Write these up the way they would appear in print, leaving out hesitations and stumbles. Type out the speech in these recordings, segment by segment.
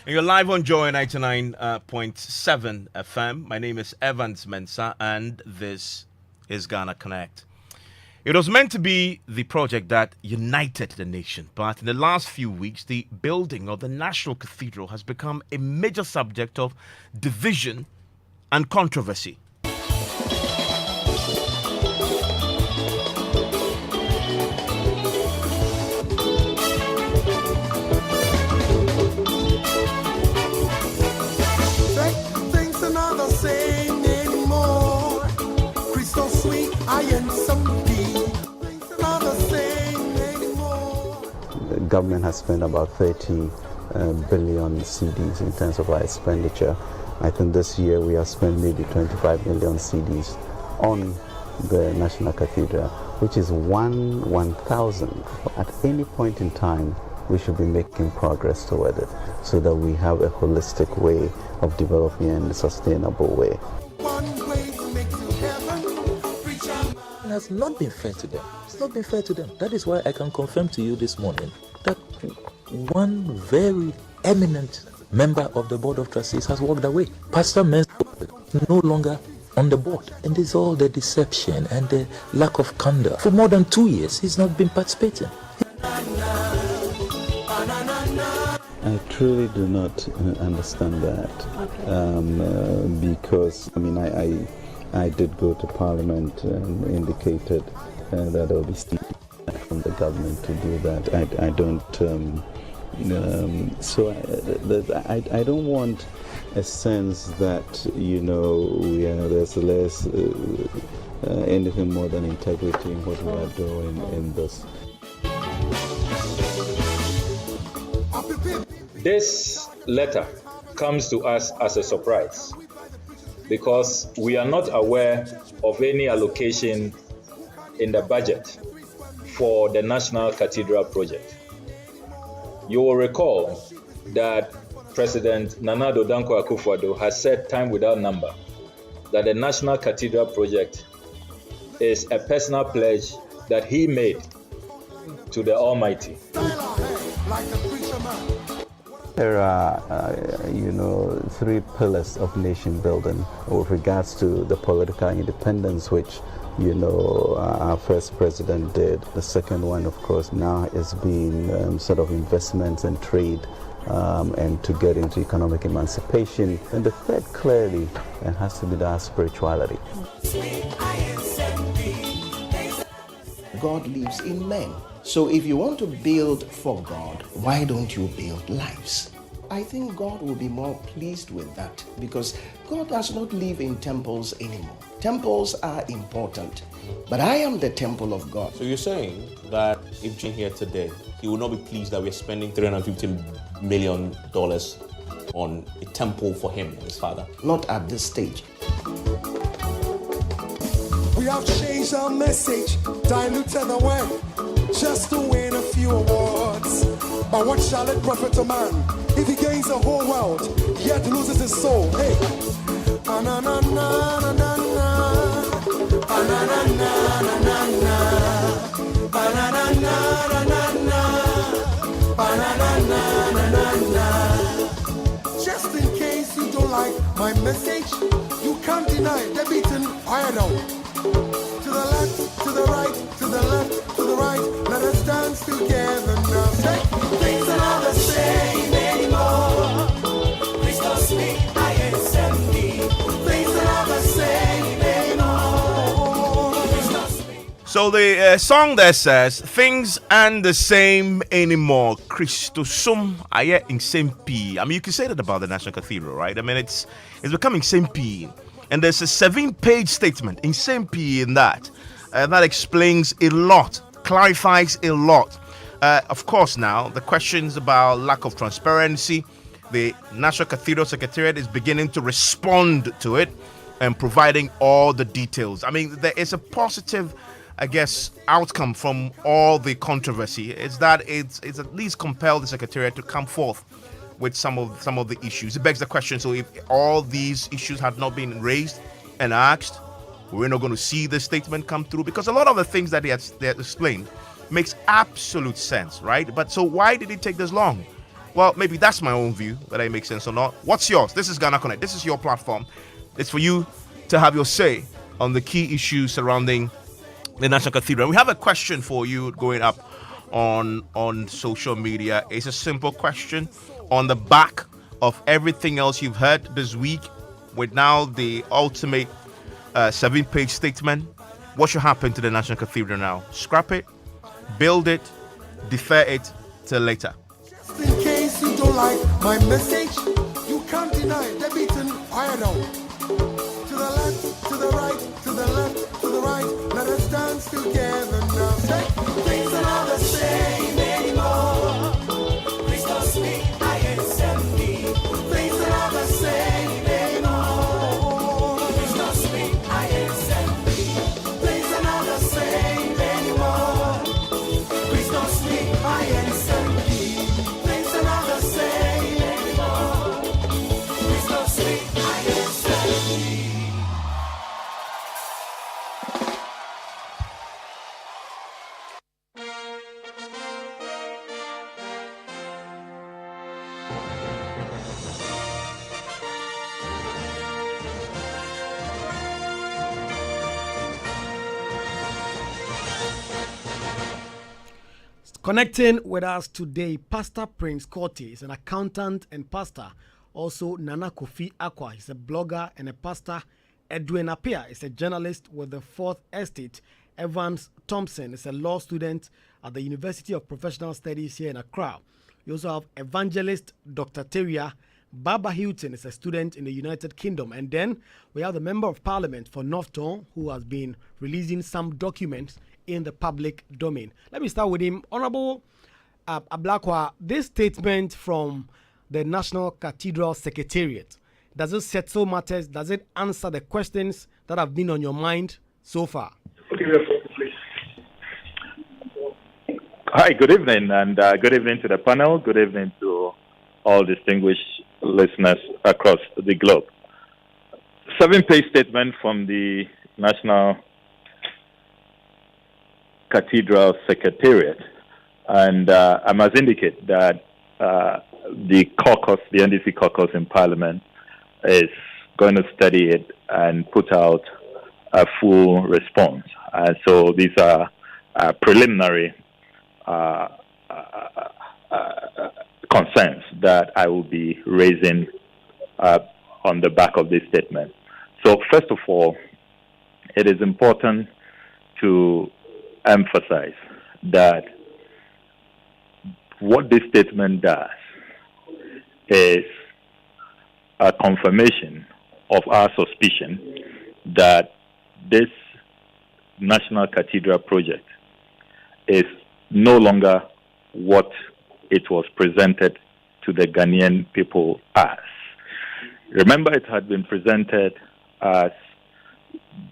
You're live on Joy 99.7 FM. My name is Evans Mensah, and this is Ghana Connect. It was meant to be the project that united the nation, but in the last few weeks, the building of the National Cathedral has become a major subject of division and controversy. The government has spent about 30 billion cedis in terms of our expenditure. I think this year we have spent maybe 25 million cedis on the National Cathedral, which is 1,000. At any point in time, we should be making progress toward it so that we have a holistic way of developing in a sustainable way. It has not been fair to them. It's not been fair to them. That is why I can confirm to you this morning that one very eminent member of the Board of Trustees has walked away. Pastor Mensah is no longer on the board. And it's all the deception and the lack of candor. For more than 2 years, he's not been participating. I truly do not understand that. Because, I did go to Parliament and indicated that there will be steam from the government to do that. I don't. I don't want a sense that there's less anything more than integrity in what we are doing in this. This letter comes to us as a surprise, because we are not aware of any allocation in the budget for the National Cathedral project. You will recall that President Nana Addo Dankwa Akufo-Addo has said time without number that the National Cathedral project is a personal pledge that he made to the Almighty. There are, three pillars of nation building with regards to the political independence, which, our first president did. The second one, of course, now is being sort of investments and trade and to get into economic emancipation. And the third, clearly, has to be that spirituality. God lives in men. So if you want to build for God, why don't you build lives? I think God will be more pleased with that, because God does not live in temples anymore. Temples are important, but I am the temple of God. So you're saying that if Jane here today, he will not be pleased that we're spending $350 million on a temple for him, his father? Not at this stage. We have changed our message, diluted the word, just to win a few awards. But what shall it profit a man if he gains the whole world, yet loses his soul? Hey, just in case you don't like my message, you can't deny the beaten idol. To the left, to the right, to the left, to the right, let us dance together now. Say, things are not the same anymore. Christos me, I am me. Things are not the same anymore. Christos me. So the song there says, things aren't the same anymore. Christosum aye in sempi. You can say that about the National Cathedral, right? It's becoming sempi. And there's a 7-page statement in sempi in that. That explains a lot, clarifies a lot. Of course, now, the questions about lack of transparency, the National Cathedral Secretariat is beginning to respond to it and providing all the details. There is a positive, outcome from all the controversy. It's that it's at least compelled the Secretariat to come forth with some of the issues. It begs the question, so if all these issues had not been raised and asked, we're not going to see this statement come through, because a lot of the things that they had explained makes absolute sense, right? But so why did it take this long? Well, maybe that's my own view, whether it makes sense or not. What's yours? This is Ghana Connect. This is your platform. It's for you to have your say on the key issues surrounding the National Cathedral. We have a question for you going up on social media. It's a simple question on the back of everything else you've heard this week, with now the ultimate 7-page statement. What should happen to the National Cathedral now? Scrap it, build it, defer it till later. Just in case you don't like my message, you can't deny the beaten idol. To the left, to the right, to the left, to the right. Let us dance together now. Say, things are not the same anymore. Please don't speak, I accept me. Things are not the same anymore. Please don't speak, I accept me. Things are not the same anymore. Please don't speak, I accept me. Things are not the same anymore. Please don't speak, I accept me. Connecting with us today, Pastor Prince Korte is an accountant and pastor. Also, Nana Kofi Akwa is a blogger and a pastor. Edwin Appiah is a journalist with the Fourth Estate. Evans Thompson is a law student at the University of Professional Studies here in Accra. We also have evangelist Dr. Teria. Baba Hilton is a student in the United Kingdom. And then we have the Member of Parliament for Northton, who has been releasing some documents in the public domain. Let me start with him. Honorable Ablakwa, this statement from the National Cathedral Secretariat, does it settle matters? Does it answer the questions that have been on your mind so far? Hi, good evening, and good evening to the panel. Good evening to all distinguished listeners across the globe. 7-page statement from the National Cathedral Secretariat, and I must indicate that the caucus, the NDC caucus in Parliament, is going to study it and put out a full response. So these are preliminary concerns that I will be raising on the back of this statement. So first of all, it is important to emphasize that what this statement does is a confirmation of our suspicion that this National Cathedral project is no longer what it was presented to the Ghanaian people as. Remember, it had been presented as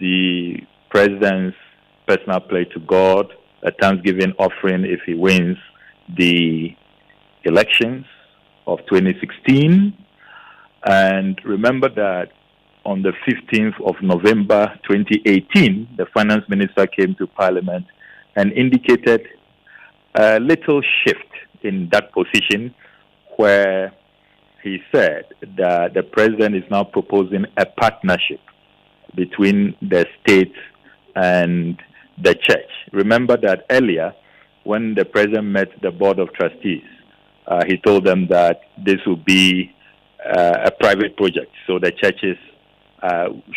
the president's personal play to God, a thanksgiving offering if he wins the elections of 2016. And remember that on the 15th of November 2018, the finance minister came to Parliament and indicated a little shift in that position, where he said that the president is now proposing a partnership between the state and the church. Remember that earlier, when the president met the board of trustees, he told them that this will be a private project, so the churches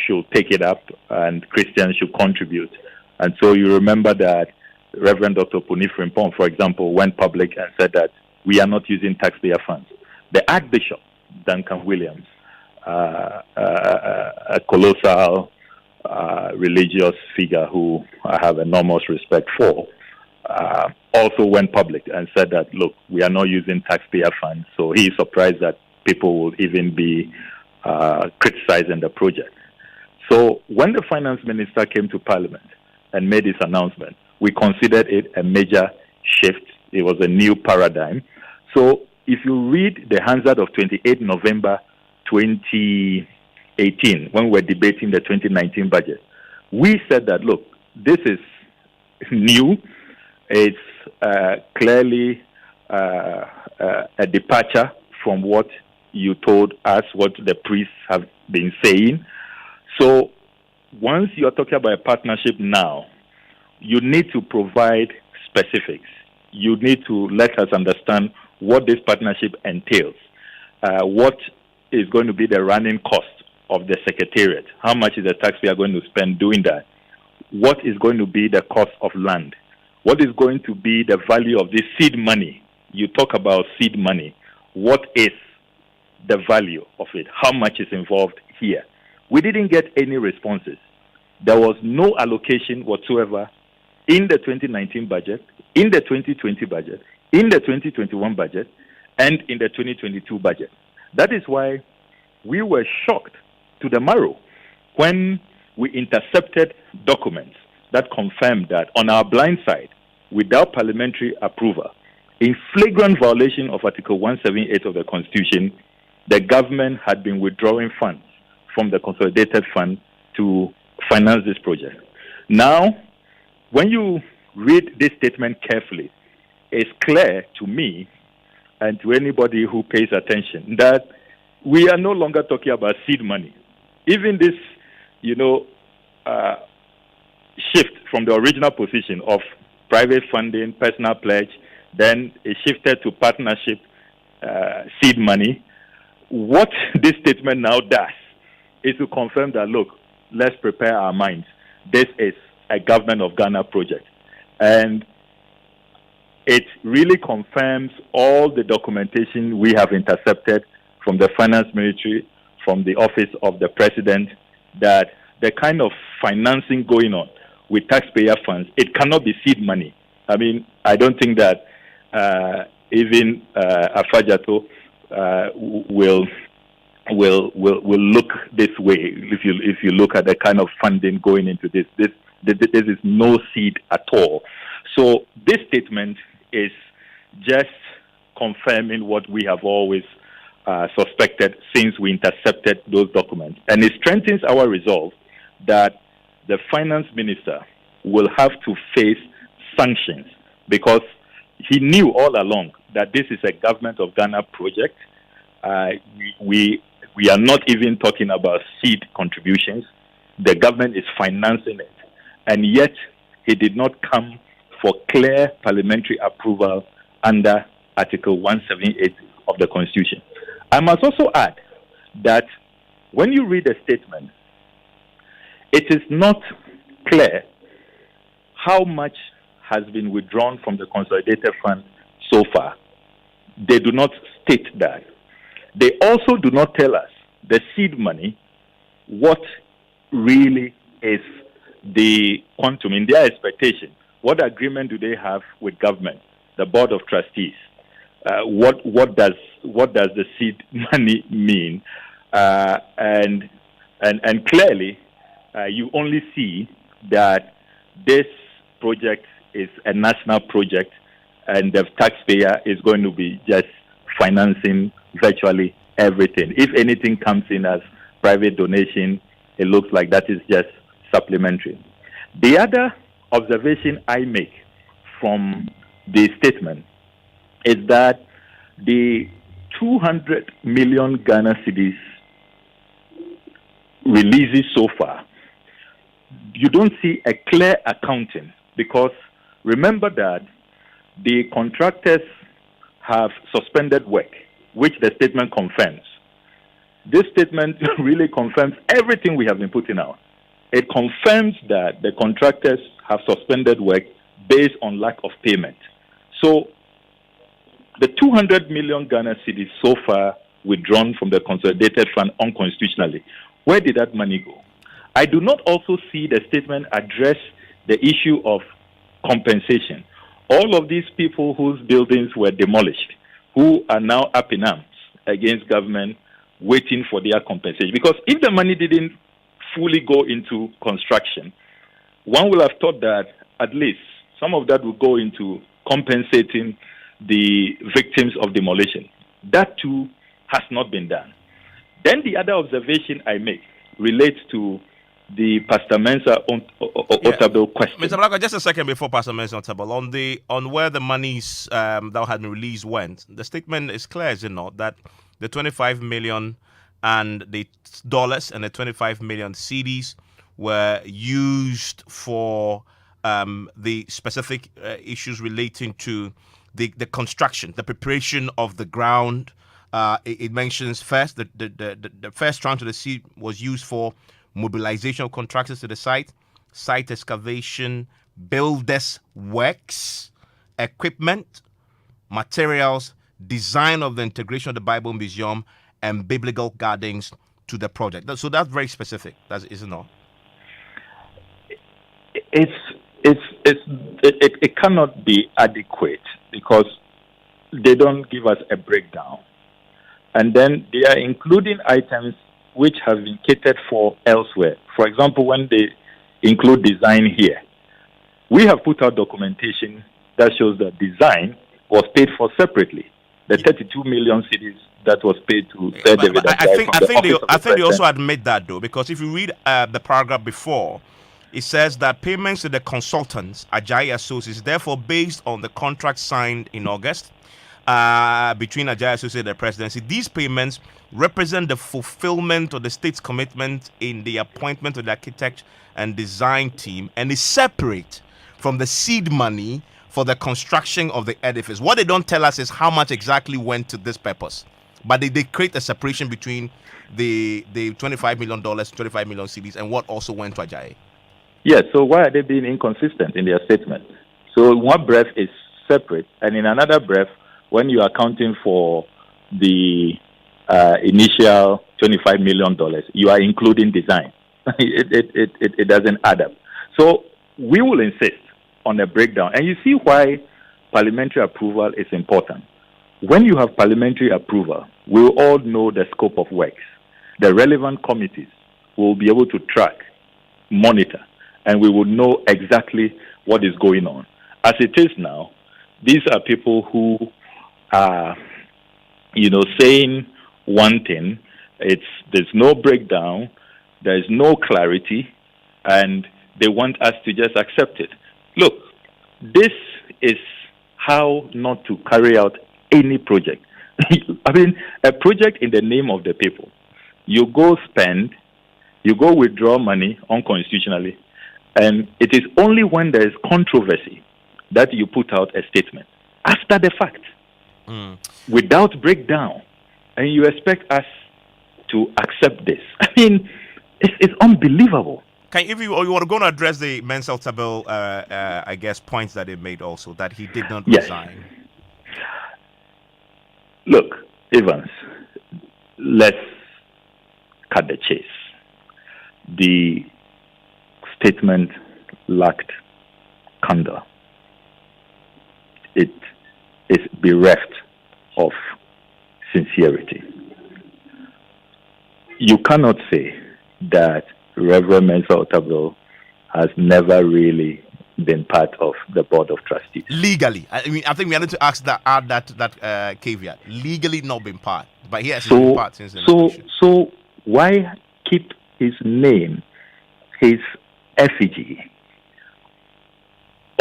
should take it up and Christians should contribute. And so you remember that Reverend Dr. Puni Frimpong, for example, went public and said that we are not using taxpayer funds. The Archbishop, Duncan Williams, a colossal religious figure who I have enormous respect for, also went public and said that, look, we are not using taxpayer funds. So he is surprised that people will even be criticizing the project. So when the finance minister came to Parliament and made his announcement, we considered it a major shift. It was a new paradigm. So if you read the Hansard of 28 November 2018, when we were debating the 2019 budget, we said that, look, this is new. It's clearly a departure from what you told us, what the priests have been saying. So once you are talking about a partnership now, you need to provide specifics. You need to let us understand what this partnership entails. What is going to be the running cost of the secretariat? How much is the taxpayer going to spend doing that? What is going to be the cost of land? What is going to be the value of this seed money? You talk about seed money. What is the value of it? How much is involved here? We didn't get any responses. There was no allocation whatsoever in the 2019 budget, in the 2020 budget, in the 2021 budget, and in the 2022 budget. That is why we were shocked to the marrow when we intercepted documents that confirmed that on our blind side, without parliamentary approval, in flagrant violation of Article 178 of the Constitution, the government had been withdrawing funds from the Consolidated Fund to finance this project. Now, when you read this statement carefully, it's clear to me and to anybody who pays attention that we are no longer talking about seed money. Even this, shift from the original position of private funding, personal pledge, then it shifted to partnership, seed money. What this statement now does is to confirm that, look, let's prepare our minds. This is a Government of Ghana project. And it really confirms all the documentation we have intercepted from the Finance Ministry, from the Office of the President, that the kind of financing going on with taxpayer funds, it cannot be seed money. I mean, I don't think that even Afajato will look this way. If you look at the kind of funding going into this is no seed at all. So this statement is just confirming what we have always suspected since we intercepted those documents, and it strengthens our resolve that the finance minister will have to face sanctions, because he knew all along that this is a Government of Ghana project. We are not even talking about seed contributions. The government is financing it, and yet he did not come for clear parliamentary approval under Article 178 of the Constitution. I must also add that when you read the statement, it is not clear how much has been withdrawn from the Consolidated Fund so far. They do not state that. They also do not tell us, the seed money, what really is the quantum in their expectation. What agreement do they have with government, the Board of Trustees? What does the seed money mean? And clearly, you only see that this project is a national project, and the taxpayer is going to be just financing virtually everything. If anything comes in as private donation, it looks like that is just supplementary. The other observation I make from the statement is that the 200 million Ghana cedis releases so far, you don't see a clear accounting, because remember that the contractors have suspended work, which the statement confirms. This statement really confirms everything we have been putting out. It confirms that the contractors have suspended work based on lack of payment. So the 200 million Ghana cedis so far withdrawn from the Consolidated Fund unconstitutionally, where did that money go? I do not also see the statement address the issue of compensation. All of these people whose buildings were demolished, who are now up in arms against government, waiting for their compensation. Because if the money didn't fully go into construction, one will have thought that at least some of that will go into compensating the victims of demolition. That too has not been done. Then the other observation I make relates to the Pastor Mensah Otabil question. Mr. Blackwell, just a second before Pastor Mensah Otabil, on where the monies that had been released went, the statement is clear, is it not, that the 25 million and the dollars and the 25 million CDs were used for the specific issues relating to the construction, the preparation of the ground. It mentions first the first tranche of the seed was used for mobilization of contractors to the site excavation, builders works, equipment, materials, design of the integration of the Bible Museum, and biblical gardens to the project. So that's very specific, is it not? It cannot be adequate because they don't give us a breakdown. And then they are including items which have been catered for elsewhere. For example, when they include design here, we have put out documentation that shows that design was paid for separately. The 32 million cedis that was paid to Sir David. I think they also admit that, though, because if you read the paragraph before, it says that payments to the consultants, Ajayi Associates, therefore based on the contract signed in August between Ajayi Associates and the presidency. These payments represent the fulfillment of the state's commitment in the appointment of the architect and design team, and is separate from the seed money for the construction of the edifice. What they don't tell us is how much exactly went to this purpose, but they create a separation between the $25 million, 25 million CDs, and what also went to Ajayi. Yes, so why are they being inconsistent in their statement? So in one breath is separate, and in another breath, when you are accounting for the initial $25 million, you are including design. It doesn't add up. So we will insist on a breakdown. And you see why parliamentary approval is important. When you have parliamentary approval, we will all know the scope of works. The relevant committees will be able to track, monitor, and we will know exactly what is going on. As it is now, these are people who are, saying one thing. There's no breakdown, there's no clarity, and they want us to just accept it. Look, this is how not to carry out any project. I mean, a project in the name of the people. You go spend, you go withdraw money unconstitutionally, and it is only when there is controversy that you put out a statement after the fact, without breakdown, and you expect us to accept this. I mean, it's unbelievable. If you were going to address the Mensah Otabil, I guess, points that he made also, that he did not resign. Look, Evans, let's cut the chase. The statement lacked candor. It is bereft of sincerity. You cannot say that Reverend Mensah Otabil has never really been part of the board of trustees. Legally, I think we need to add that caveat. Legally, not been part, but he has been part since the So why keep his name, his effigy,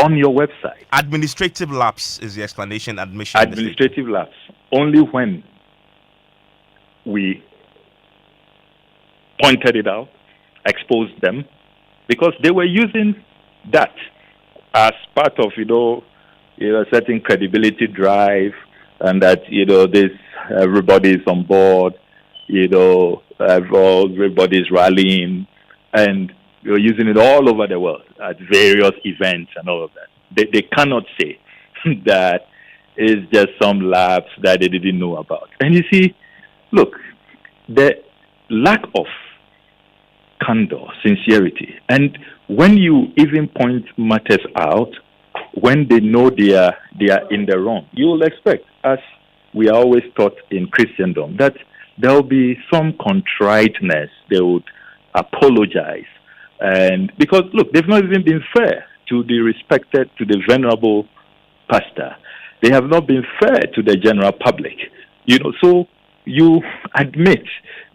on your website? Administrative lapse is the explanation. Administrative lapse. Only when we pointed it out, exposed them, because they were using that as part of a certain credibility drive, and that this everybody is on board, everybody is rallying, and you're using it all over the world at various events and all of that. They cannot say that it's just some lapse that they didn't know about. And you see, look, the lack of candor, sincerity, and when you even point matters out, when they know they are in the wrong, you will expect, as we are always taught in Christendom, that there will be some contriteness. They would apologize, and because look, they've not even been fair to the venerable pastor. They have not been fair to the general public. So you admit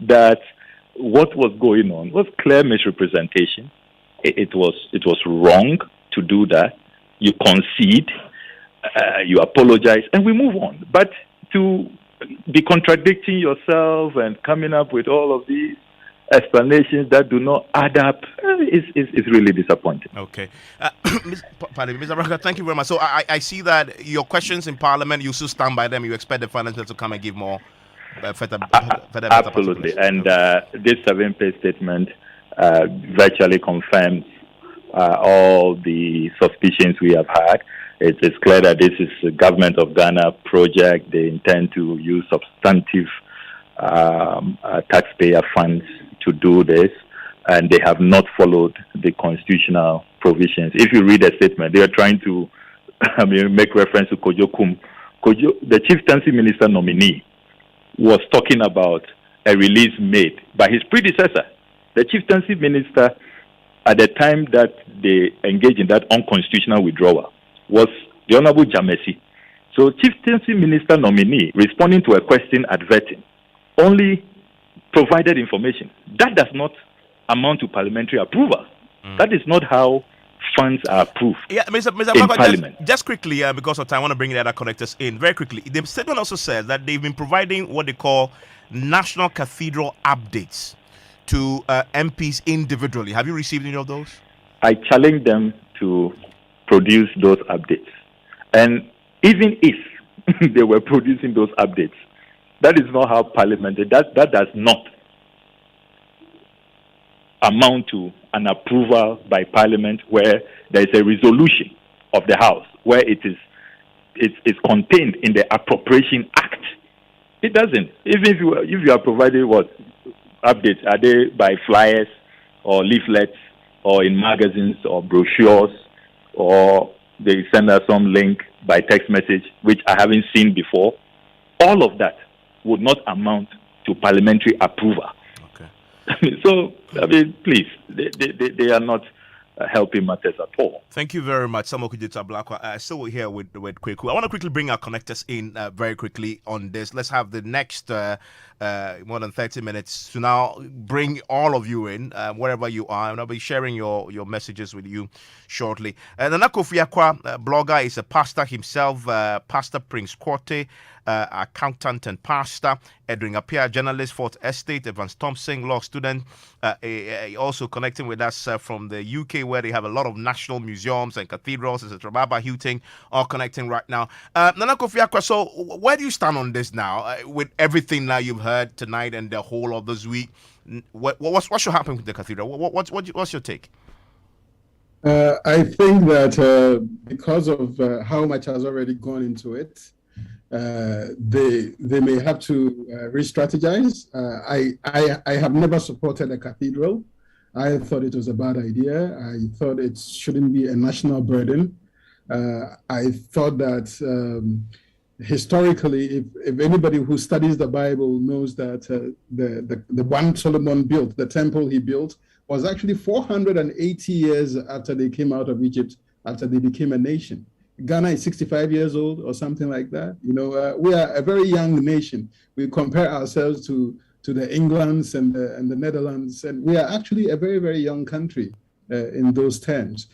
that what was going on was clear misrepresentation. It was wrong to do that. You concede, you apologize, and we move on. But to be contradicting yourself and coming up with all of these explanations that do not add up is really disappointing. Okay. Pardon me, Mr. Baraka, thank you very much. So I see that your questions in Parliament, you still stand by them. You expect the finance minister to come and give more absolutely. And this 7-page statement virtually confirms all the suspicions we have had. It is clear that this is a government of Ghana project. They intend to use substantive taxpayer funds to do this, and they have not followed the constitutional provisions. If you read the statement, they are trying to make reference to Kojo Kum. The Chieftaincy Minister nominee, was talking about a release made by his predecessor. The Chieftaincy Minister, at the time that they engaged in that unconstitutional withdrawal, was the Honorable Jamesi. So Chieftaincy Minister nominee, responding to a question at vetting, only provided information. That does not amount to parliamentary approval. That is not how funds are approved. Yeah, Mr. in Parliament. Just quickly, because of time, I want to bring the other connectors in very quickly. The statement also says that they've been providing what they call National Cathedral updates to MPs individually. Have you received any of those? I challenge them to produce those updates. And even if they were producing those updates, that is not how Parliament, that does not amount to an approval by Parliament where there is a resolution of the House where it's contained in the Appropriation Act. It doesn't. Even if you are providing what updates, are they by flyers or leaflets or in magazines or brochures, or they send us some link by text message which I haven't seen before? All of that would not amount to parliamentary approval. Okay. So, please, they are not helping matters at all. Thank you very much, Samuel Kujita Blakwa. Still here with Kweku. I want to quickly bring our connectors in very quickly on this. Let's have the next more than 30 minutes to now bring all of you in, wherever you are, and I'll be sharing your messages with you shortly. Nana Kofi Akwa, blogger, is a pastor himself, Pastor Prince Korte, accountant and pastor. Edwin Appiah, journalist, Fort Estate. Evans Thompson, law student, also connecting with us from the UK, where they have a lot of national museums and cathedrals, etc. Baba Huting, all connecting right now. Nana Kofi Akwa, so where do you stand on this now, with everything now you've heard tonight and the whole of this week? What should happen with the cathedral? What's your take? I think that because of how much has already gone into it, they may have to re-strategize. I have never supported a cathedral. I thought it was a bad idea. I thought it shouldn't be a national burden. I thought that historically, if anybody who studies the Bible knows that the one Solomon built, the temple he built, was actually 480 years after they came out of Egypt, after they became a nation. Ghana is 65 years old or something like that. We are a very young nation. We compare ourselves to the Englands and the Netherlands, and we are actually a very, very young country in those terms.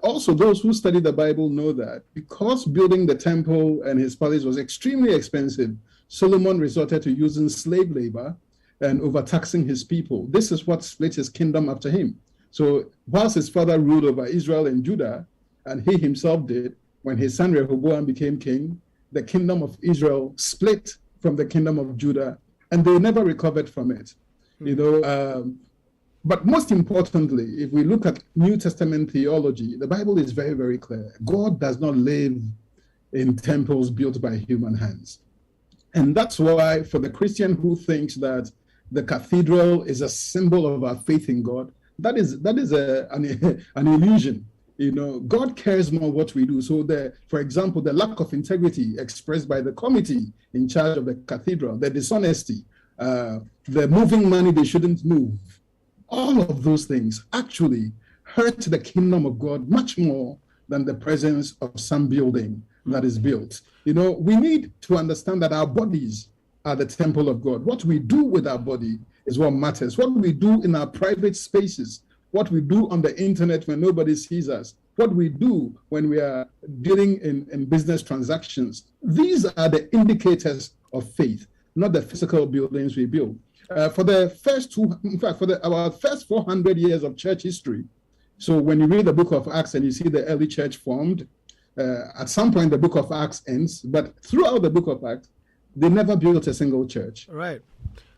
Also, those who study the Bible know that because building the temple and his palace was extremely expensive, Solomon resorted to using slave labor and overtaxing his people. This is what split his kingdom after him. So whilst his father ruled over Israel and Judah, and he himself did, when his son Rehoboam became king, the kingdom of Israel split from the kingdom of Judah, and they never recovered from it. But most importantly, if we look at New Testament theology, the Bible is very, very clear. God does not live in temples built by human hands. And that's why for the Christian who thinks that the cathedral is a symbol of our faith in God, that is an illusion. God cares more what we do. So, for example, the lack of integrity expressed by the committee in charge of the cathedral, the dishonesty, the moving money they shouldn't move, all of those things actually hurt the kingdom of God much more than the presence of some building that is built. We need to understand that our bodies are the temple of God. What we do with our body is what matters. What we do in our private spaces, what we do on the internet when nobody sees us, what we do when we are dealing in business transactions, these are the indicators of faith, not the physical buildings we build. For the first our first 400 years of church history, so when you read the book of Acts and you see the early church formed, at some point the book of Acts ends, but throughout the book of Acts, they never built a single church. Right.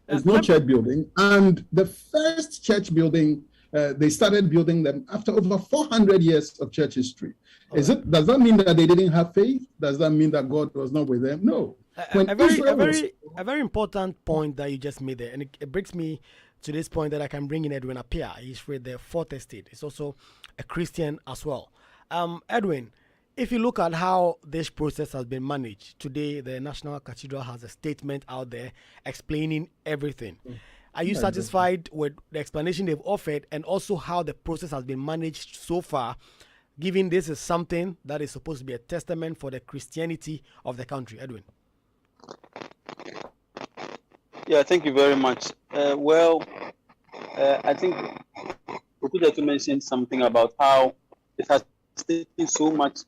There's no church building. And the first church building, they started building them after over 400 years of church history. Does that mean that they didn't have faith? Does that mean that God was not with them? No. A very important point that you just made there, and it brings me to this point that I can bring in Edwin Appiah. He's with the Fourth Estate. He's also a Christian as well. Edwin, if you look at how this process has been managed, today the National Cathedral has a statement out there explaining everything. Are you satisfied with the explanation they've offered and also how the process has been managed so far, given this is something that is supposed to be a testament for the Christianity of the country? Edwin. Yeah, thank you very much. I think Okuda mentioned something about how it has taken so much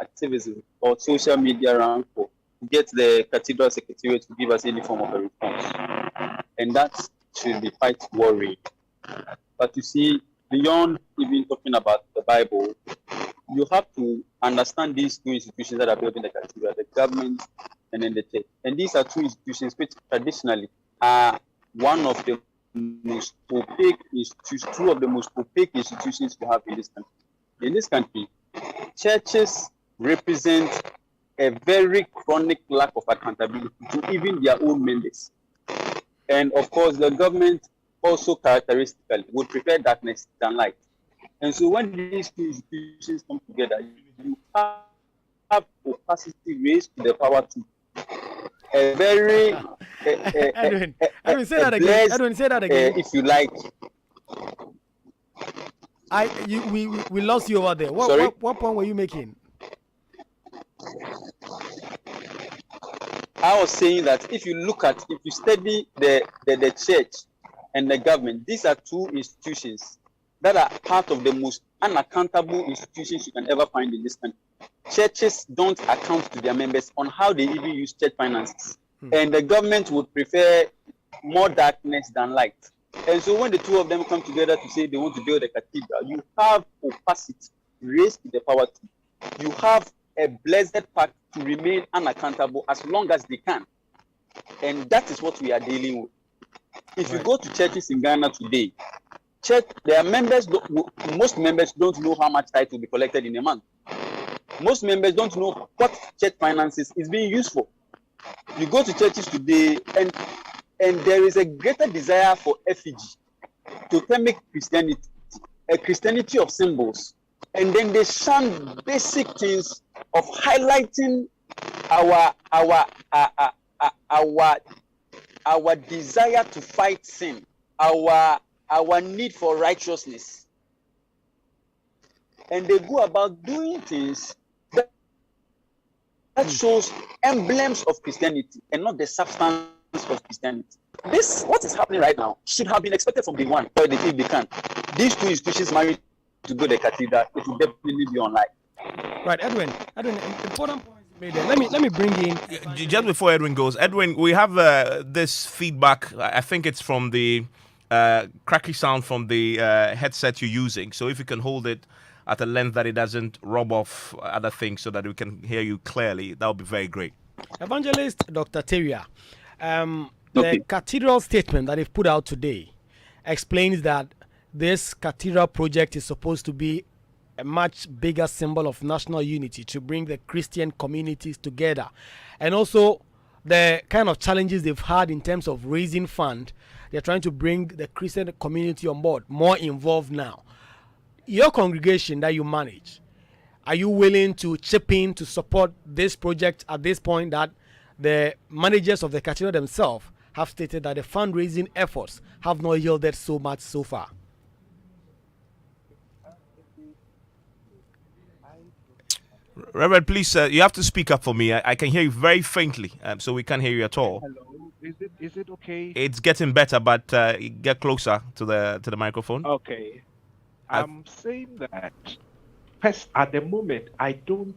activism or social media around to get the Cathedral Secretariat to give us any form of a response. And that should be quite worrying. But you see, beyond even talking about the Bible, you have to understand these two institutions that are building the cathedral, the government and then the church. And these are two institutions which traditionally are one of the most opaque institutions, two of the most opaque institutions we have in this country. In this country, churches represent a very chronic lack of accountability to even their own members. And of course, the government also characteristically would prefer darkness than light. And so when these two institutions come together, you have opacity raised to the power to a very Edwin, say that again. Edwin, say that again. If you like. We lost you over there. What point were you making? I was saying that if you study the church and the government, these are two institutions that are part of the most unaccountable institutions you can ever find in this country. Churches don't account to their members on how they even use church finances. And the government would prefer more darkness than light. And so when the two of them come together to say they want to build a cathedral, you have opacity raised to the power to. You have a blessed pact to remain unaccountable as long as they can. And that is what we are dealing with. If you go to churches in Ghana today, their members, most members don't know how much tithe will be collected in a month. Most members don't know what church finances is being used for. You go to churches today and there is a greater desire for effigy, totemic Christianity, a Christianity of symbols. And then they shun basic things of highlighting our desire to fight sin, our need for righteousness. And they go about doing things that shows emblems of Christianity and not the substance of Christianity. What is happening right now should have been expected from day one, if they can. These two institutions married to build a cathedral, it will definitely be online. Right, Edwin, important point you made there. Let me bring in just before Edwin goes. Edwin, we have this feedback. I think it's from the cracky sound from the headset you're using. So if you can hold it at a length that it doesn't rub off other things, so that we can hear you clearly, that would be very great. Evangelist Dr. Teria, the cathedral statement that they've put out today explains that this cathedral project is supposed to be a much bigger symbol of national unity to bring the Christian communities together. And also the kind of challenges they've had in terms of raising funds, they're trying to bring the Christian community on board, more involved now. Your congregation that you manage, are you willing to chip in to support this project at this point that the managers of the cathedral themselves have stated that the fundraising efforts have not yielded so much so far? Reverend, please, you have to speak up for me. I can hear you very faintly, so we can't hear you at all. Hello. Is it okay? It's getting better, but get closer to the microphone. Okay. I'm saying that first, at the moment, I don't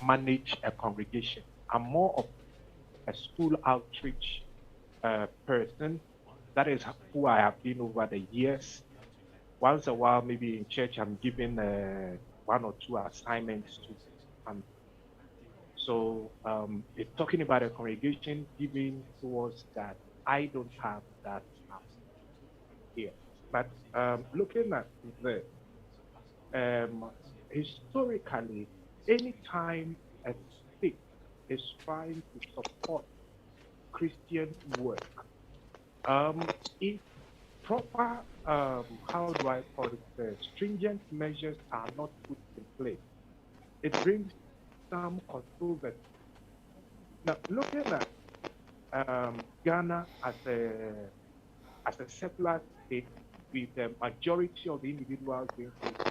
manage a congregation. I'm more of a school outreach person. That is who I have been over the years. Once a while, maybe in church, I'm given one or two assignments to. So if talking about a congregation giving towards that, I don't have that here. But looking at the historically, anytime a state is trying to support Christian work, if proper, how do I call it, stringent measures are not put in place, it brings some controversy. Now, looking at Ghana as a secular state with the majority of the individuals being Christian,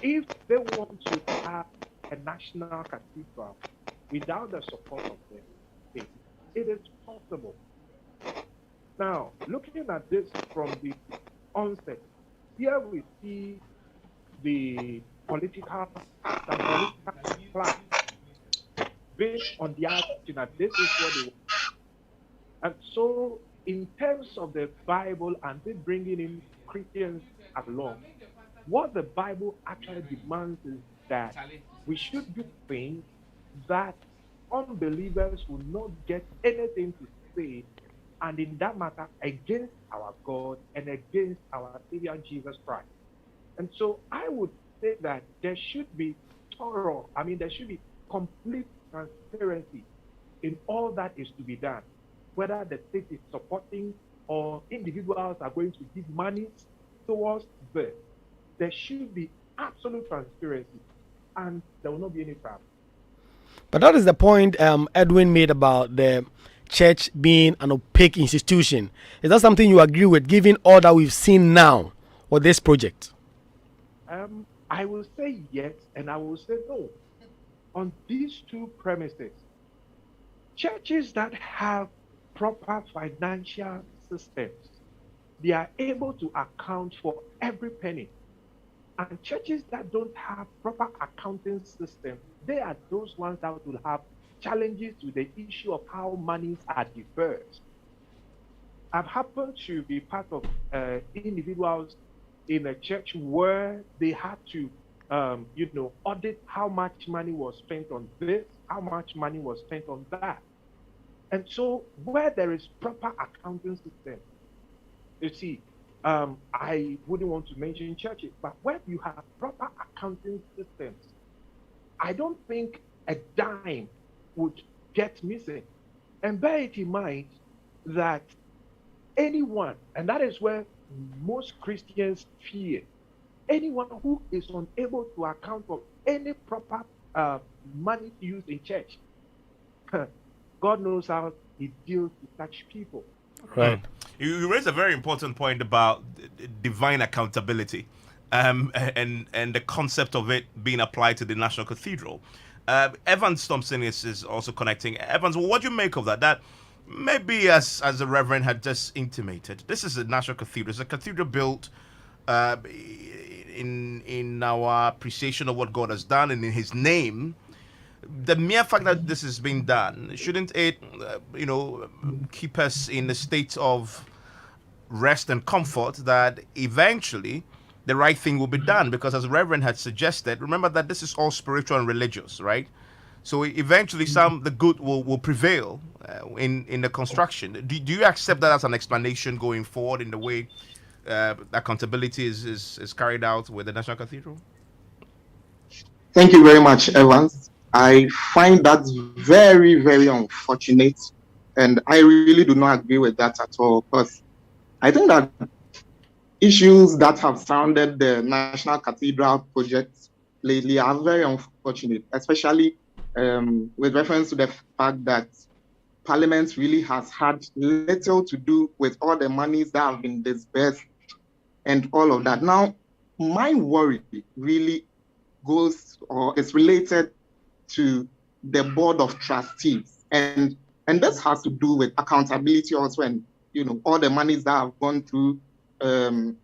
if they want to have a national cathedral without the support of the state, it is possible. Now, looking at this from the onset, here we see the political class based on the action that this is what they want. And so, in terms of the Bible and they bringing in Christians along, what the Bible actually demands is that we should do things that unbelievers will not get anything to say, and in that matter, against our God and against our Savior Jesus Christ. And so I would say that there should be there should be complete transparency in all that is to be done, whether the state is supporting or individuals are going to give money towards this. There should be absolute transparency, and there will not be any problem. But that is the point Edwin made about the church being an opaque institution. Is that something you agree with, given all that we've seen now with this project? I will say yes, and I will say no. On these two premises, churches that have proper financial systems, they are able to account for every penny. And churches that don't have proper accounting system, they are those ones that will have challenges with the issue of how monies are dispersed. I've happened to be part of individuals in a church where they had to, audit how much money was spent on this, how much money was spent on that. And so where there is proper accounting system, you see, I wouldn't want to mention churches, but where you have proper accounting systems, I don't think a dime would get missing. And bear it in mind that anyone, and that is where most Christians fear, anyone who is unable to account for any proper money used in church, God knows how he deals with such people. Right. You raised a very important point about divine accountability, and the concept of it being applied to the National Cathedral. Evans Thompson is also connecting. Evans, what do you make of that? That maybe, as the Reverend had just intimated, this is a National Cathedral. It's a cathedral built in our appreciation of what God has done and in His name. The mere fact that this is being done, shouldn't it, keep us in a state of rest and comfort that eventually the right thing will be done? Because as the Reverend had suggested, remember that this is all spiritual and religious, right? So eventually the good will prevail in the construction. Do you accept that as an explanation going forward in the way accountability is carried out with the National Cathedral? Thank you very much, Evans. I find that very, very unfortunate, and I really do not agree with that at all, because I think that issues that have surrounded the National Cathedral project lately are very unfortunate, especially with reference to the fact that Parliament really has had little to do with all the monies that have been disbursed and all of that. Now, my worry really goes or is related to the Board of Trustees and And this has to do with accountability also, and all the monies that have gone through the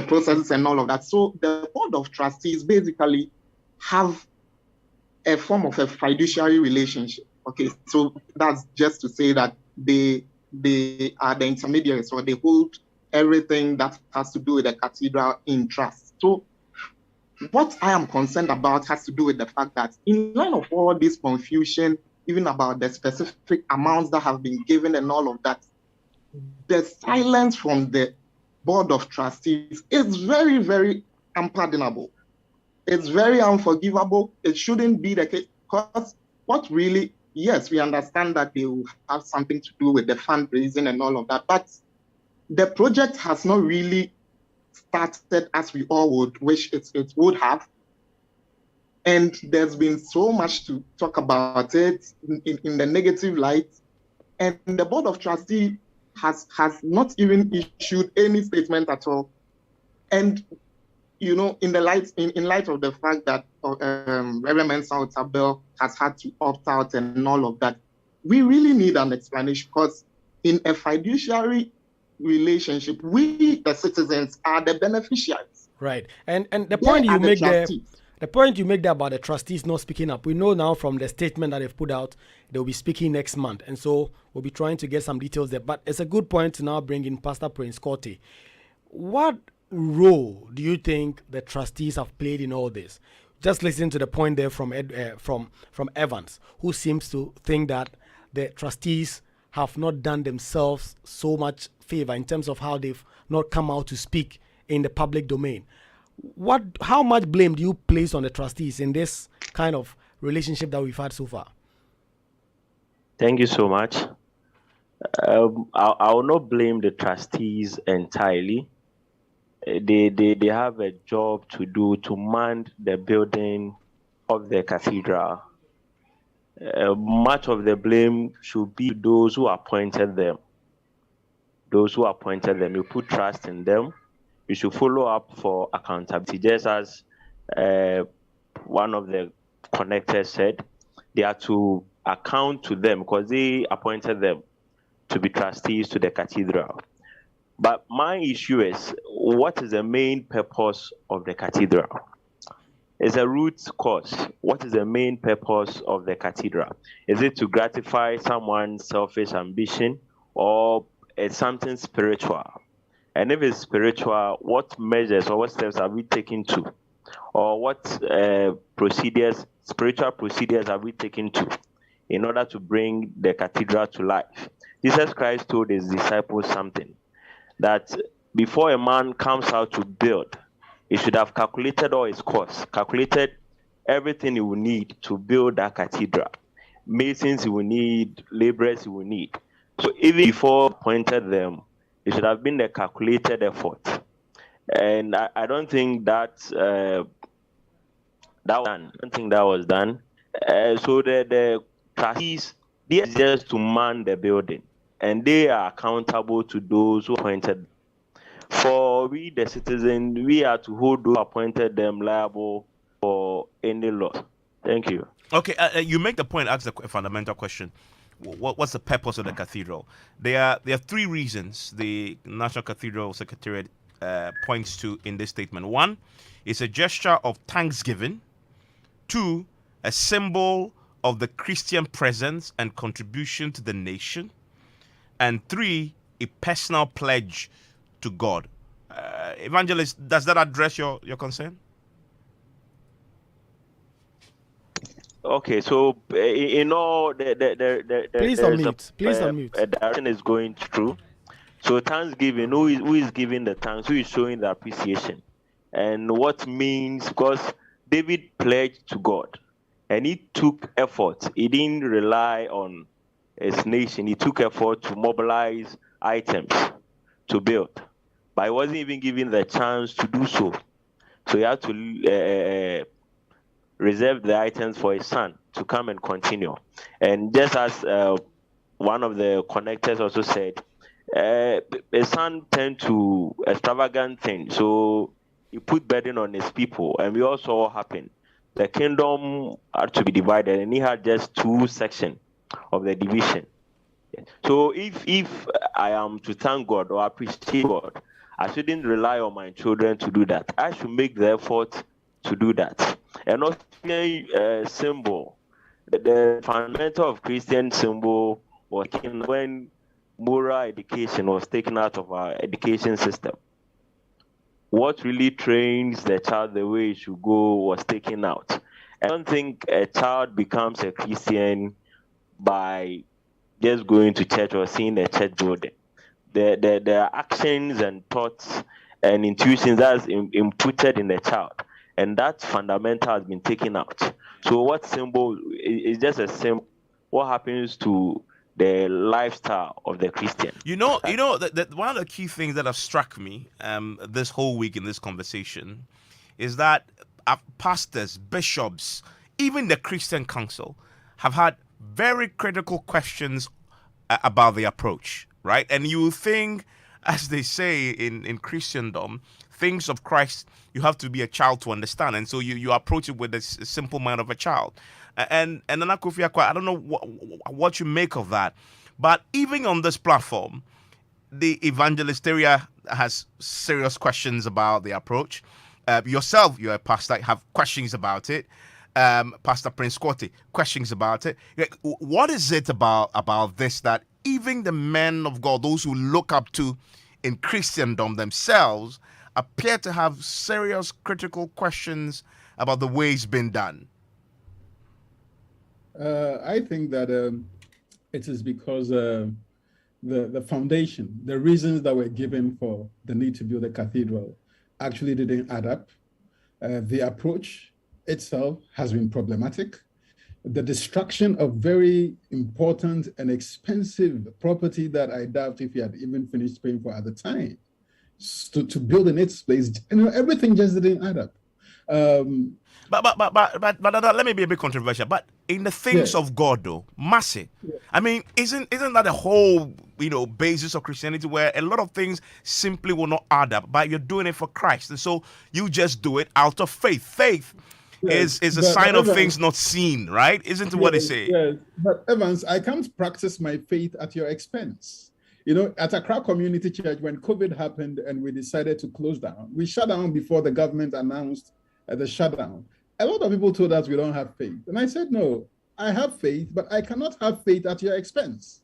processes and all of that. So the board of trustees basically have a form of a fiduciary relationship. Okay, so that's just to say that they are the intermediaries, or they hold everything that has to do with the cathedral in trust. So what I am concerned about has to do with the fact that in line of all this confusion, even about the specific amounts that have been given and all of that, the silence from the board of trustees is very, very unpardonable. It's very unforgivable. It shouldn't be the case, because what really, yes, we understand that they will have something to do with the fundraising and all of that, but the project has not really started as we all would wish it would have. And there's been so much to talk about it in the negative light. And the board of trustees has not even issued any statement at all. And in light of the fact that Reverend Mensah has had to opt out and all of that, we really need an explanation, because in a fiduciary relationship, we, the citizens, are the beneficiaries. Right. And the point you make there, the point you make there about the trustees not speaking up, we know now from the statement that they've put out, they'll be speaking next month. And so we'll be trying to get some details there. But it's a good point to now bring in Pastor Prince Corte. What role do you think the trustees have played in all this? Just listen to the point there from Evans, who seems to think that the trustees have not done themselves so much favor in terms of how they've not come out to speak in the public domain. How much blame do you place on the trustees in this kind of relationship that we've had so far? Thank you so much. I will not blame the trustees entirely. They have a job to do to man the building of the cathedral. Much of the blame should be those who appointed them. Those who appointed them, you put trust in them. You should follow up for accountability. Just as one of the connectors said, they are to account to them because they appointed them to be trustees to the cathedral. But my issue is, what is the main purpose of the cathedral? It's a root cause. What is the main purpose of the cathedral? Is it to gratify someone's selfish ambition, or it's something spiritual? And if it's spiritual, what measures or what steps are we taking to? Or what spiritual procedures are we taking to in order to bring the cathedral to life? Jesus Christ told his disciples something, that before a man comes out to build, he should have calculated all his costs, calculated everything he will need to build that cathedral. Masons he will need, laborers he will need. So even before appointed them, it should have been a calculated effort. And I don't think that was done. So the trustees, they are just to man the building, and they are accountable to those who appointed them. For we, the citizens, we are to hold those who appointed them liable for any loss. Thank you. Okay, you make the point, ask a fundamental question. What's the purpose of the cathedral? There are three reasons the National Cathedral Secretariat points to in this statement. One, it's a gesture of thanksgiving. Two, a symbol of the Christian presence and contribution to the nation. And three, a personal pledge to God. Evangelist, does that address your concern? Okay, so in all please unmute. Please unmute. A direction is going through. So thanksgiving, who is giving the thanks, who is showing the appreciation, and what means, because David pledged to God, and he took effort. He didn't rely on his nation. He took effort to mobilize items to build, but he wasn't even given the chance to do so. So he had to reserve the items for his son to come and continue. And just as one of the connectors also said, his son turned to extravagant things, so he put burden on his people, and we also saw what happened. The kingdom had to be divided, and he had just two sections division. So if I am to thank God or appreciate God, I shouldn't rely on my children to do that. I should make the effort to do that. And also symbol, the fundamental of Christian symbol was taken when moral education was taken out of our education system. What really trains the child the way it should go was taken out. I don't think a child becomes a Christian by just going to church or seeing a church building. There are actions and thoughts and intuitions that's inputted in the child, and that fundamental has been taken out. So what symbol is just a symbol? What happens to the lifestyle of the Christian? That one of the key things that have struck me this whole week in this conversation is that pastors, bishops, even the Christian Council have had very critical questions about the approach, right? And you think, as they say in Christendom, things of Christ, you have to be a child to understand. And so you approach it with the simple mind of a child. And Nana Kofi Akwa, I don't know what you make of that. But even on this platform, the evangelist area has serious questions about the approach. Yourself, you're a pastor, have questions about it. Pastor Prince Corte, questions about it. What is it about this that even the men of God, those who look up to in Christendom themselves, appear to have serious critical questions about the way it's been done? I think that it is because the foundation, the reasons that were given for the need to build a cathedral actually didn't add up. The approach itself has been problematic. The destruction of very important and expensive property that I doubt if you had even finished paying for at the time to build in its place, everything just didn't add up. But let me be a bit controversial. But in the things of God, though, massive. I mean, isn't that the whole basis of Christianity, where a lot of things simply will not add up, but you're doing it for Christ, and so you just do it out of faith. Faith is a sign of things not seen, right? Isn't it what they say? Yes, but Evans, I can't practice my faith at your expense. At Accra Community Church, when COVID happened and we decided to close down, we shut down before the government announced the shutdown. A lot of people told us we don't have faith. And I said, no, I have faith, but I cannot have faith at your expense.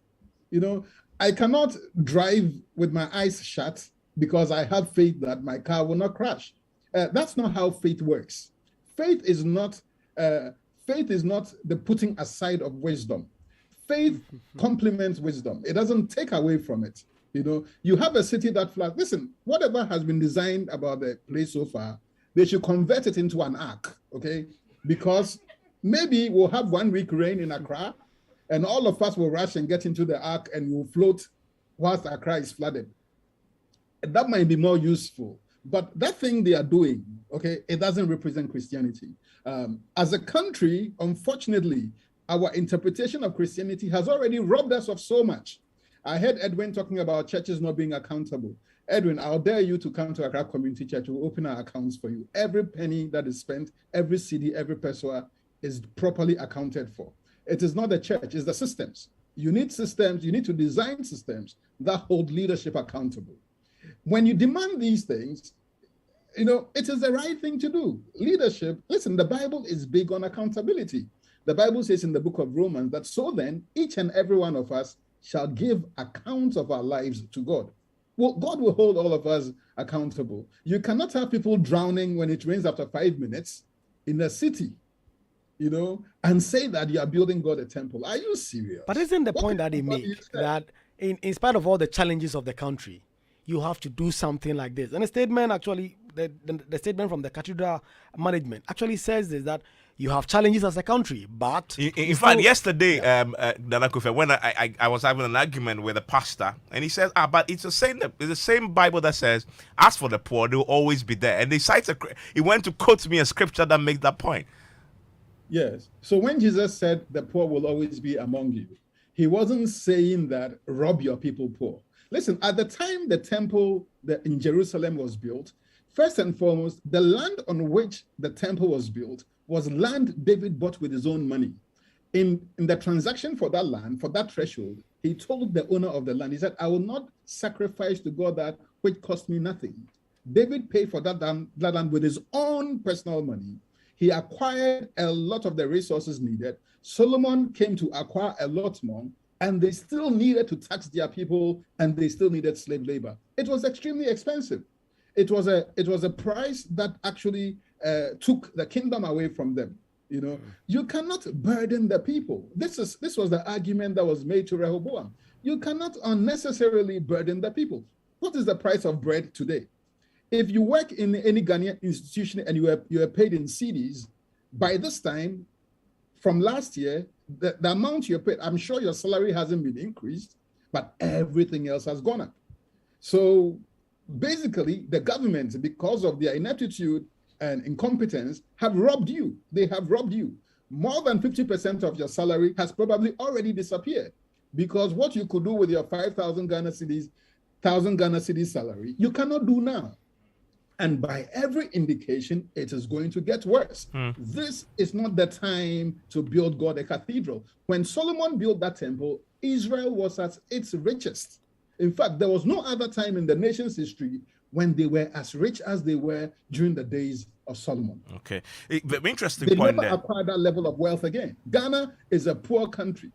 I cannot drive with my eyes shut because I have faith that my car will not crash. That's not how faith works. Faith is not the putting aside of wisdom. Faith complements wisdom. It doesn't take away from it. You have a city that floods. Listen, whatever has been designed about the place so far, they should convert it into an ark, okay? Because maybe we'll have 1 week rain in Accra, and all of us will rush and get into the ark and we'll float whilst Accra is flooded. And that might be more useful. But that thing they are doing, okay, it doesn't represent Christianity. As a country, unfortunately, our interpretation of Christianity has already robbed us of so much. I heard Edwin talking about churches not being accountable. Edwin, I'll dare you to come to Accra Community Church. We'll open our accounts for you. Every penny that is spent, every CD, every peso is properly accounted for. It is not the church, it's the systems. You need systems, you need to design systems that hold leadership accountable. When you demand these things, it is the right thing to do. Leadership, listen, the Bible is big on accountability. The Bible says in the book of Romans that so then each and every one of us shall give accounts of our lives to God. Well, God will hold all of us accountable. You cannot have people drowning when it rains after 5 minutes in a city, and say that you are building God a temple. Are you serious? But isn't the point that they make that in spite of all the challenges of the country, you have to do something like this? And the statement actually, the statement from the cathedral management actually says this, that you have challenges as a country, but... In fact, yesterday, Nana Kofi, when I was having an argument with a pastor, and he says, but it's the same Bible that says, as for the poor, they will always be there. And he went to quote me a scripture that makes that point. Yes. So when Jesus said the poor will always be among you, he wasn't saying that rob your people poor. Listen, at the time the temple in Jerusalem was built, first and foremost, the land on which the temple was built was land David bought with his own money. In the transaction for that land, for that threshold, he told the owner of the land, he said, I will not sacrifice to God that which cost me nothing. David paid for that land with his own personal money. He acquired a lot of the resources needed. Solomon came to acquire a lot more, and they still needed to tax their people, and they still needed slave labor. It was extremely expensive. It was a price that actually took the kingdom away from them. You know, you cannot burden the people. This was the argument that was made to Rehoboam. You cannot unnecessarily burden the people. What is the price of bread today? If you work in any Ghanaian institution and you are paid in cedis, by this time, from last year, the amount you're paid, I'm sure your salary hasn't been increased, but everything else has gone up. So basically, the government, because of their ineptitude and incompetence, have robbed you. They have robbed you. More than 50% of your salary has probably already disappeared, because what you could do with your 5,000 Ghana cedis, 1,000 Ghana cedis salary, you cannot do now. And by every indication, it is going to get worse. This is not the time to build God a cathedral. When Solomon built that temple, Israel was at its richest. In fact, there was no other time in the nation's history when they were as rich as they were during the days of Solomon. Okay. Very interesting They point never there. acquired that level of wealth again. Ghana is a poor country.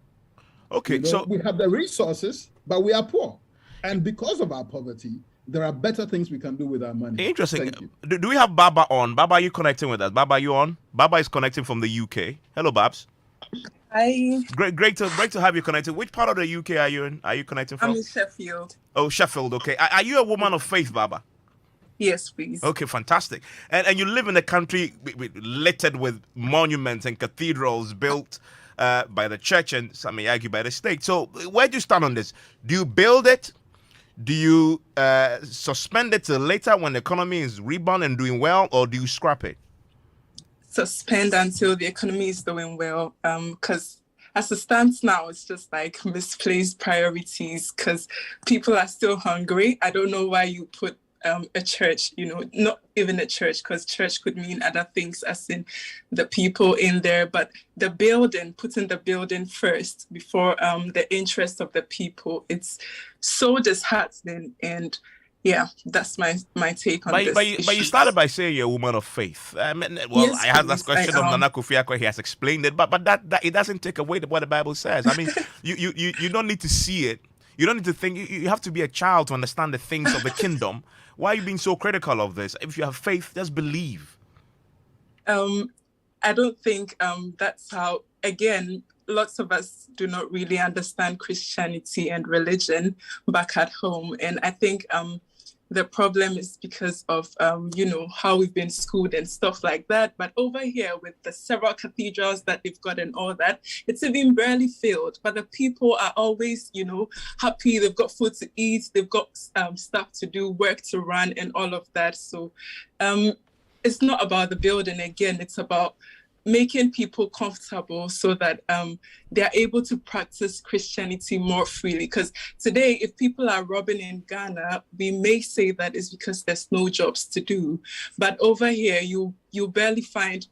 Okay, You know, so we have the resources, but we are poor. And because of our poverty, there are better things we can do with our money. interesting. Thank you. Do we have Baba on? Baba, are you connecting with us? Baba, are you on? Baba is connecting from the UK. Hello, Babs. Hi, Great to have you connected. Which part of the UK are you in? Are you connecting from? I'm in Sheffield. Oh, Sheffield. Okay. Are you a woman of faith, Baba? Yes, please. Okay, fantastic. And you live in a country littered with monuments and cathedrals built by the church and some may argue by the state. So where do you stand on this? Do you build it? Do you suspend it till later when the economy is rebound and doing well, or do you scrap it? Suspend until the economy is doing well. Because as it stands now, it's just like misplaced priorities because people are still hungry. I don't know why you put a church, not even a church, because church could mean other things as in the people in there, but the building, putting the building first before the interest of the people, it's so disheartening. And yeah, that's my take on this. But you started by saying you're a woman of faith. I Yes, I had that please, question I of am. Nana Kofi Akwa. He has explained it, but that it doesn't take away what the Bible says. I mean, you don't need to see it. You don't need to think. You have to be a child to understand the things of the kingdom. Why are you being so critical of this? If you have faith, just believe. I don't think that's how, again, lots of us do not really understand Christianity and religion back at home. And I think the problem is because of, how we've been schooled and stuff like that. But over here with the several cathedrals that they've got and all that, it's even barely filled. But the people are always, happy. They've got food to eat. They've got stuff to do, work to run and all of that. So it's not about the building again. It's about making people comfortable so that they're able to practice Christianity more freely. Because today, if people are robbing in Ghana, we may say that it's because there's no jobs to do. But over here, you barely find,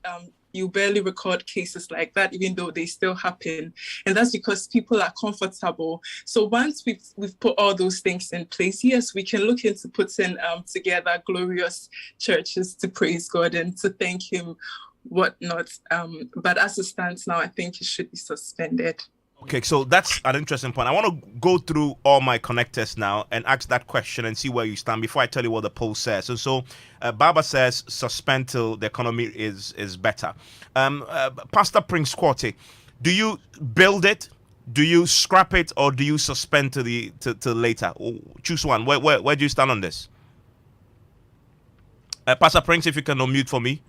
you barely record cases like that, even though they still happen. And that's because people are comfortable. So once we've put all those things in place, yes, we can look into putting together glorious churches to praise God and to thank Him, whatnot. But as it stands now, I think it should be suspended. Okay, so that's an interesting point. I want to go through all my connectors now and ask that question and see where you stand before I tell you what the poll says. So Baba says suspend till the economy is better. Pastor Prince Quarty, do you build it? Do you scrap it, or do you suspend to later? Choose one. Where do you stand on this? Pastor Prince, if you can unmute for me.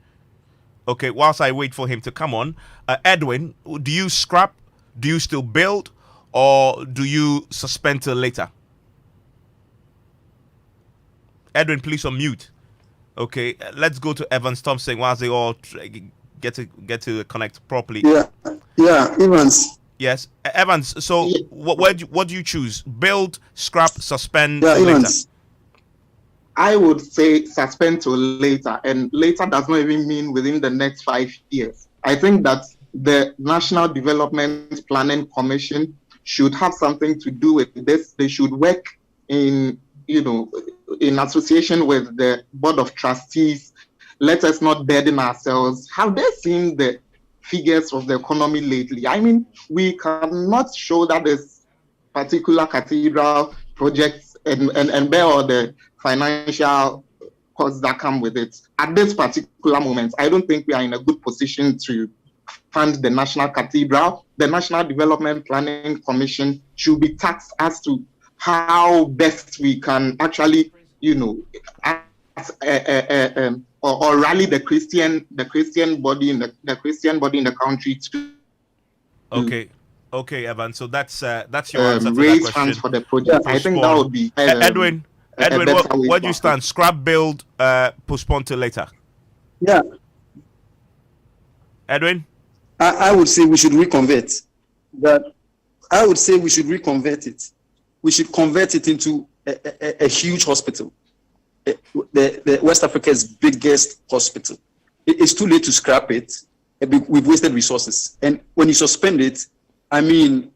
Okay, whilst I wait for him to come on, Edwin, do you scrap? Do you still build, or do you suspend till later? Edwin, please unmute. Okay, let's go to Evans Thompson whilst they all get to connect properly. Yeah, Evans. Yes, Evans. So, what do you choose? Build, scrap, suspend Yeah, till later? Evans. I would say suspend till later, and later does not even mean within the next 5 years. I think that the National Development Planning Commission should have something to do with this. They should work in, in association with the Board of Trustees. Let us not burden ourselves. Have they seen the figures of the economy lately? I mean, we cannot show that this particular cathedral projects and bear all the financial costs that come with it. At this particular moment, I don't think we are in a good position to fund the National Cathedral. The National Development Planning Commission should be tasked as to how best we can actually, or rally the Christian body in the country to. Okay, Evan. So that's your answer to raise that question. funds for the project. I think that would be Edwin. Where do you stand? Scrap, build, postpone till later. Yeah. Edwin. I would say we should reconvert. I would say we should reconvert it. We should convert it into a huge hospital, the West Africa's biggest hospital. It's too late to scrap it. We've wasted resources, and when you suspend it, I mean,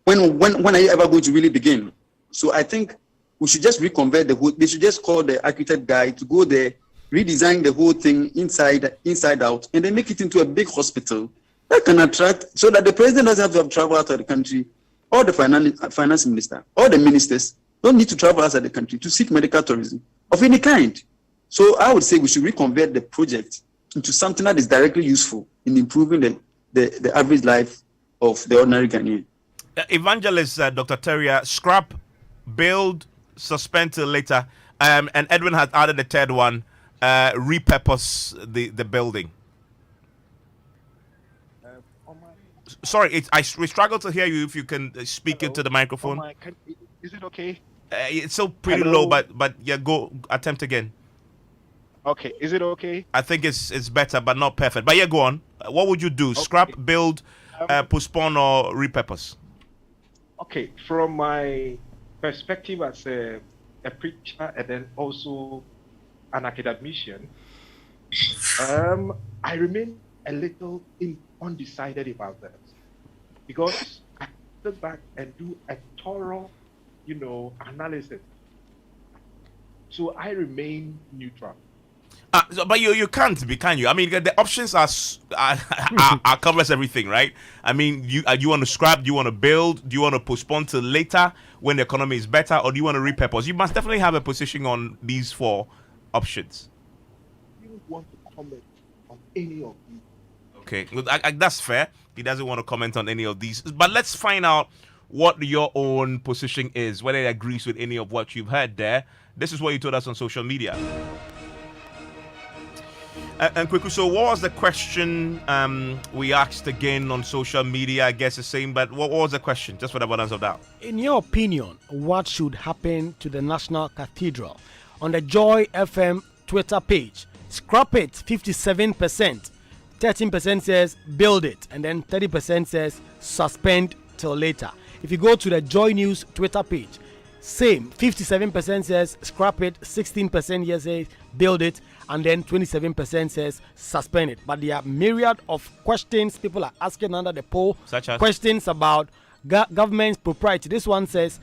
when are you ever going to really begin? So I think we should just reconvert the whole. They should just call the architect guy to go there, redesign the whole thing inside out, and then make it into a big hospital that can attract, so that the president doesn't have to travel out of the country, or the finance minister, or the ministers don't need to travel outside the country to seek medical tourism of any kind. So I would say we should reconvert the project into something that is directly useful in improving the average life of the ordinary Ghanaian. Evangelist Dr. Terria, scrap, build, suspend till later, and Edwin has added the third one, repurpose the building. Sorry, we struggle to hear you. If you can speak into the microphone. Is it okay? It's still pretty low, but yeah, go attempt again. Okay, is it okay? I think it's better, but not perfect. But yeah, go on. What would you do? Okay. Scrap, build, postpone, or repurpose? Okay, from my perspective as a preacher and then also an academician, I remain a little undecided about that, because I sit back and do a thorough, analysis. So I remain neutral. But you can't be, can you? I mean, the options are covers everything, right? I mean, you want to scrap? Do you want to build? Do you want to postpone till later when the economy is better, or do you want to repurpose? You must definitely have a position on these four options. I don't want to comment on any of these. Okay, that's fair. He doesn't want to comment on any of these. But let's find out what your own position is, whether it agrees with any of what you've heard there. This is what you told us on social media. And quickly, so what was the question we asked again on social media? I guess the same, but what was the question? Just for the abundance of doubt. In your opinion, what should happen to the National Cathedral? On the Joy FM Twitter page, scrap it, 57%. 13% says build it, and then 30% says suspend till later. If you go to the Joy News Twitter page, same, 57% says scrap it, 16% here says build it, and then 27% says suspend it. But there are myriad of questions people are asking under the poll. Such as? Questions about government's propriety. This one says,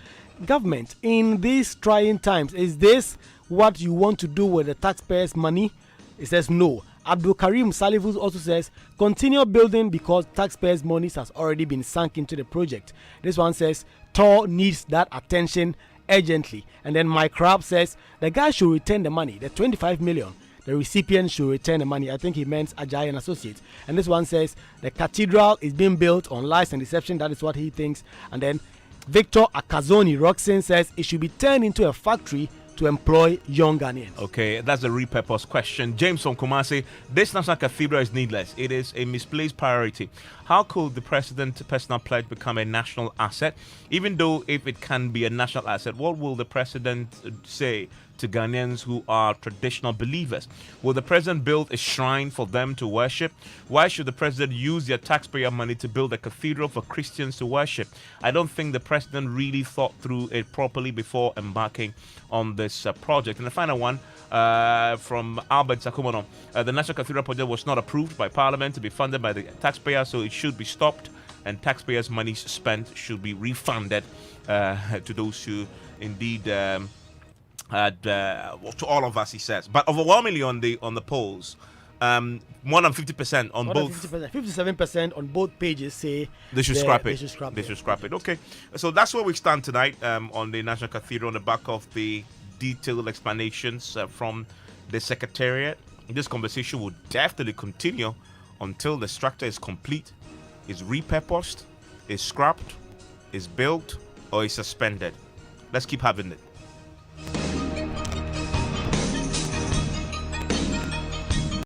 government, in these trying times, is this what you want to do with the taxpayers' money? It says no. Abdul Karim Salifu also says, continue building because taxpayers' money has already been sunk into the project. This one says, Tor needs that attention urgently. And then Mike Rapp says, the guy should return the money, the 25 million. The recipient should return the money. I think he meant Ajay and Associates. And this one says, the cathedral is being built on lies and deception. That is what he thinks. And then Victor Akazoni Roxin says, it should be turned into a factory to employ young Ghanaians. Okay, that's a repurpose question. James from Kumasi, this National Cathedral is needless. It is a misplaced priority. How could the president's personal pledge become a national asset? Even though if it can be a national asset, what will the president say to Ghanaians who are traditional believers? Will the president build a shrine for them to worship? Why should the president use their taxpayer money to build a cathedral for Christians to worship? I don't think the president really thought through it properly before embarking on this project. And the final one from Albert Sakumono. The National Cathedral project was not approved by Parliament to be funded by the taxpayer, so it should be stopped, and taxpayers' money spent should be refunded to those who indeed to all of us, he says. But overwhelmingly on the polls, more than 50% on both. 57% on both pages say they should scrap it. They should scrap it. Okay, so that's where we stand tonight on the National Cathedral on the back of the detailed explanations from the Secretariat. This conversation will definitely continue until the structure is complete, is repurposed, is scrapped, is built, or is suspended. Let's keep having it.